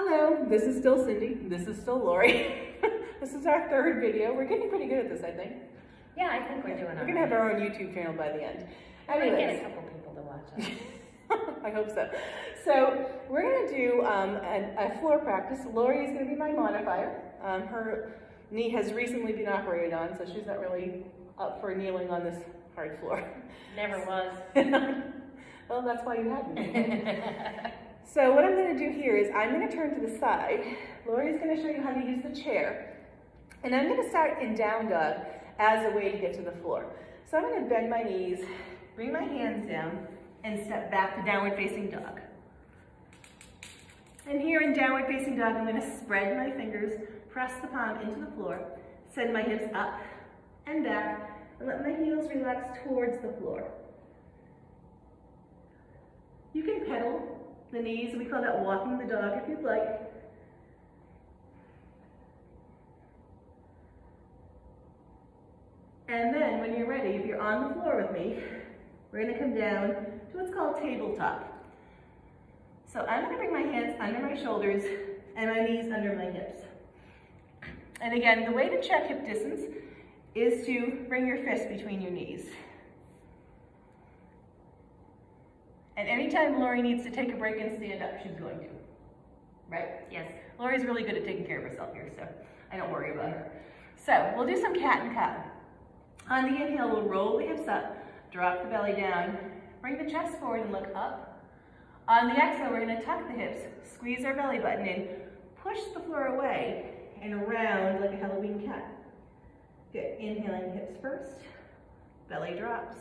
Hello, this is still Cindy. This is still Lori. This is our third video. We're getting pretty good at this, I think. Yeah, I think we're doing all right. We're gonna have our own YouTube channel by the end. I might get a couple people to watch us. I hope so. So we're gonna do a floor practice. Lori is gonna be my modifier. Her knee has recently been operated on, so she's not really up for kneeling on this hard floor. Never was. Well, that's why you have me. So what I'm going to do here is I'm going to turn to the side. Lori's going to show you how to use the chair. And I'm going to start in down dog as a way to get to the floor. So I'm going to bend my knees, bring my hands down, and step back to downward facing dog. And here in downward facing dog, I'm going to spread my fingers, press the palm into the floor, send my hips up and back, and let my heels relax towards the floor. You can pedal the knees, we call that walking the dog if you'd like. And then when you're ready, if you're on the floor with me, we're going to come down to what's called tabletop. So I'm going to bring my hands under my shoulders and my knees under my hips. And again, the way to check hip distance is to bring your fist between your knees. And anytime Lori needs to take a break and stand up, she's going to, right? Yes. Lori's really good at taking care of herself here, so I don't worry about her. So we'll do some cat and cow. On the inhale, we'll roll the hips up, drop the belly down, bring the chest forward and look up. On the exhale, we're gonna tuck the hips, squeeze our belly button in, push the floor away, and around like a Halloween cat. Good, inhaling hips first, belly drops,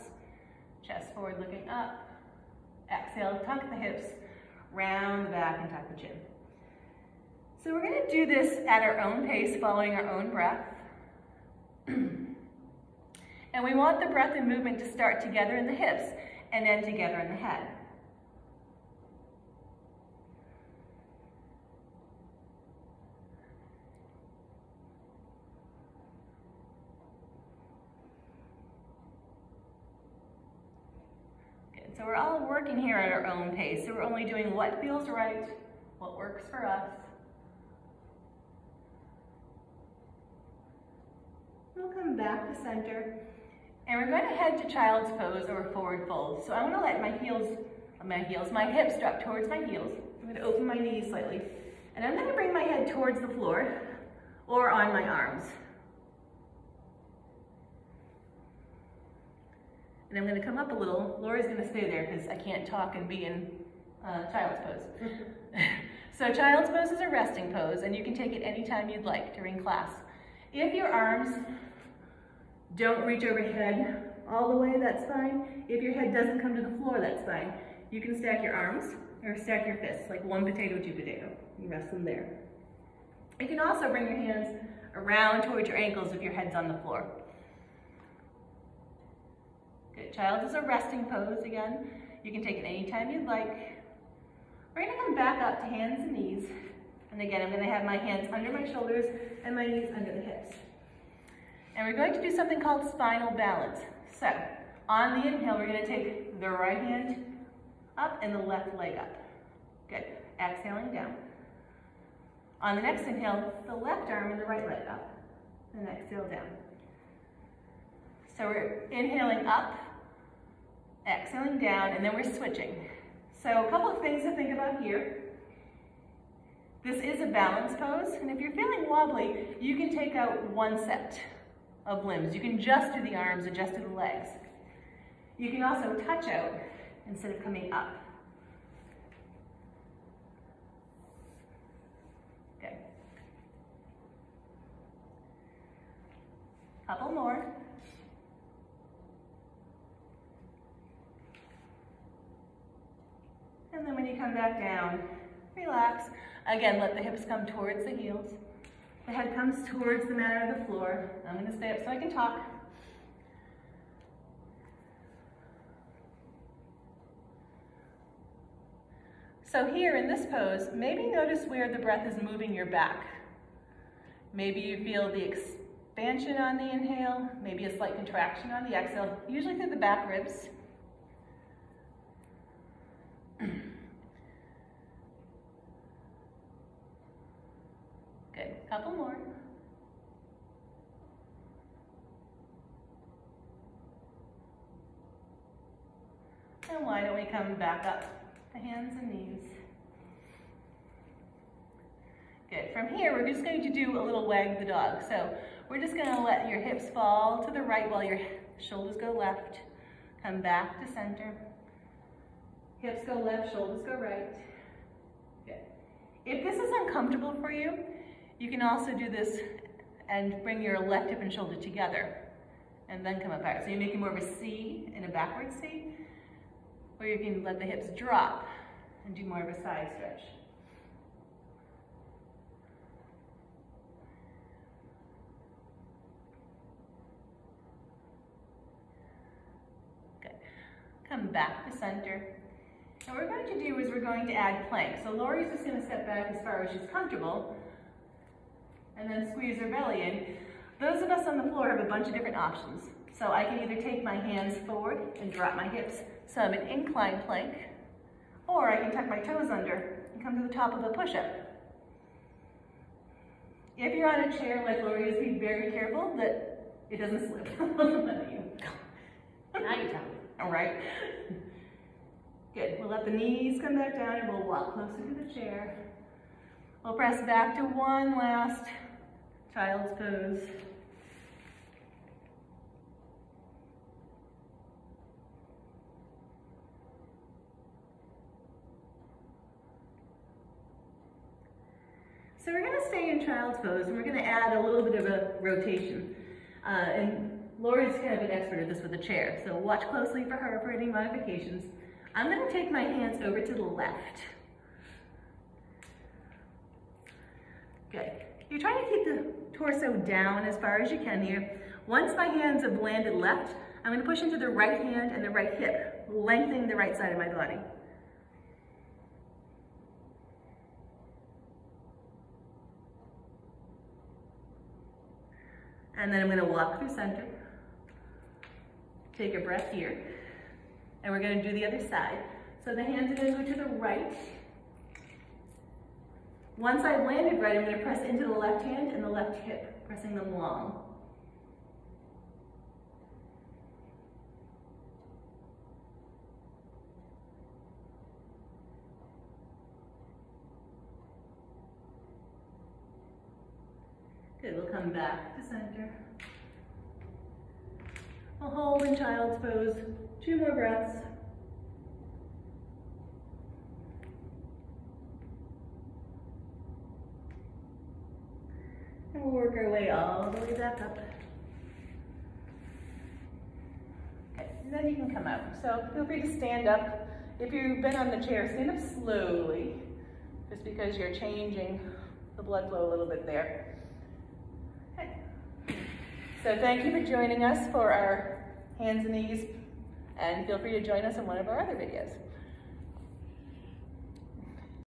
chest forward looking up. Exhale, tuck the hips, round the back and tuck the chin. So we're going to do this at our own pace, following our own breath. And we want the breath and movement to start together in the hips and then together in the head. So we're all working here at our own pace. So we're only doing what feels right, what works for us. We'll come back to center. And we're going to head to child's pose or forward fold. So I'm going to let my hips drop towards my heels. I'm going to open my knees slightly. And I'm going to bring my head towards the floor or on my arms. And I'm going to come up a little. Lori's going to stay there because I can't talk and be in child's pose. So child's pose is a resting pose, and you can take it anytime you'd like during class. If your arms don't reach overhead all the way, that's fine. If your head doesn't come to the floor, that's fine. You can stack your arms or stack your fists, like one potato, two potato. You rest them there. You can also bring your hands around towards your ankles if your head's on the floor. Good. Child is a resting pose again. You can take it anytime you'd like. We're going to come back up to hands and knees. And again, I'm going to have my hands under my shoulders and my knees under the hips. And we're going to do something called spinal balance. So, on the inhale, we're going to take the right hand up and the left leg up. Good. Exhaling down. On the next inhale, the left arm and the right leg up. And exhale down. So we're inhaling up, exhaling down, and then we're switching. So a couple of things to think about here. This is a balance pose, and if you're feeling wobbly, you can take out one set of limbs. You can just do the arms or just do the legs. You can also touch out instead of coming up. Good. Couple more. And then when you come back down, relax. Again, let the hips come towards the heels. The head comes towards the mat or the floor. I'm going to stay up so I can talk. So here in this pose, maybe notice where the breath is moving your back. Maybe you feel the expansion on the inhale, maybe a slight contraction on the exhale, usually through the back ribs. couple more. And why don't we come back up to hands and knees. Good. From here, we're just going to do a little wag the dog. So we're just going to let your hips fall to the right while your shoulders go left. Come back to center. Hips go left, shoulders go right. Good. If this is uncomfortable for you, you can also do this and bring your left hip and shoulder together and then come apart. So you're making more of a C and a backward C, or you can let the hips drop and do more of a side stretch. Good. Come back to center. And what we're going to do is we're going to add plank. So Lori's just going to step back as far as she's comfortable and then squeeze her belly in. Those of us on the floor have a bunch of different options. So I can either take my hands forward and drop my hips, so I'm an incline plank, or I can tuck my toes under and come to the top of a push-up. If you're on a chair like Lori is, be very careful that it doesn't slip under you. Now you tell me. All right. Good. We'll let the knees come back down and we'll walk closer to the chair. We'll press back to one last child's pose. So we're going to stay in child's pose and we're going to add a little bit of a rotation. And Lori's kind of an expert at this with the chair, so watch closely for her for any modifications. I'm going to take my hands over to the left. Good. You're trying to keep the torso down as far as you can here. Once my hands have landed left, I'm going to push into the right hand and the right hip, lengthening the right side of my body. And then I'm going to walk through center. Take a breath here. And we're going to do the other side. So the hands are going to go to the right. Once I've landed right, I'm going to press into the left hand and the left hip, pressing them long. Good, we'll come back to center. We'll hold in child's pose. 2 more breaths. And we'll work our way all the way back up. Okay, and then you can come out. So feel free to stand up. If you've been on the chair, stand up slowly, just because you're changing the blood flow a little bit there. Okay. So thank you for joining us for our hands and knees, and feel free to join us in one of our other videos.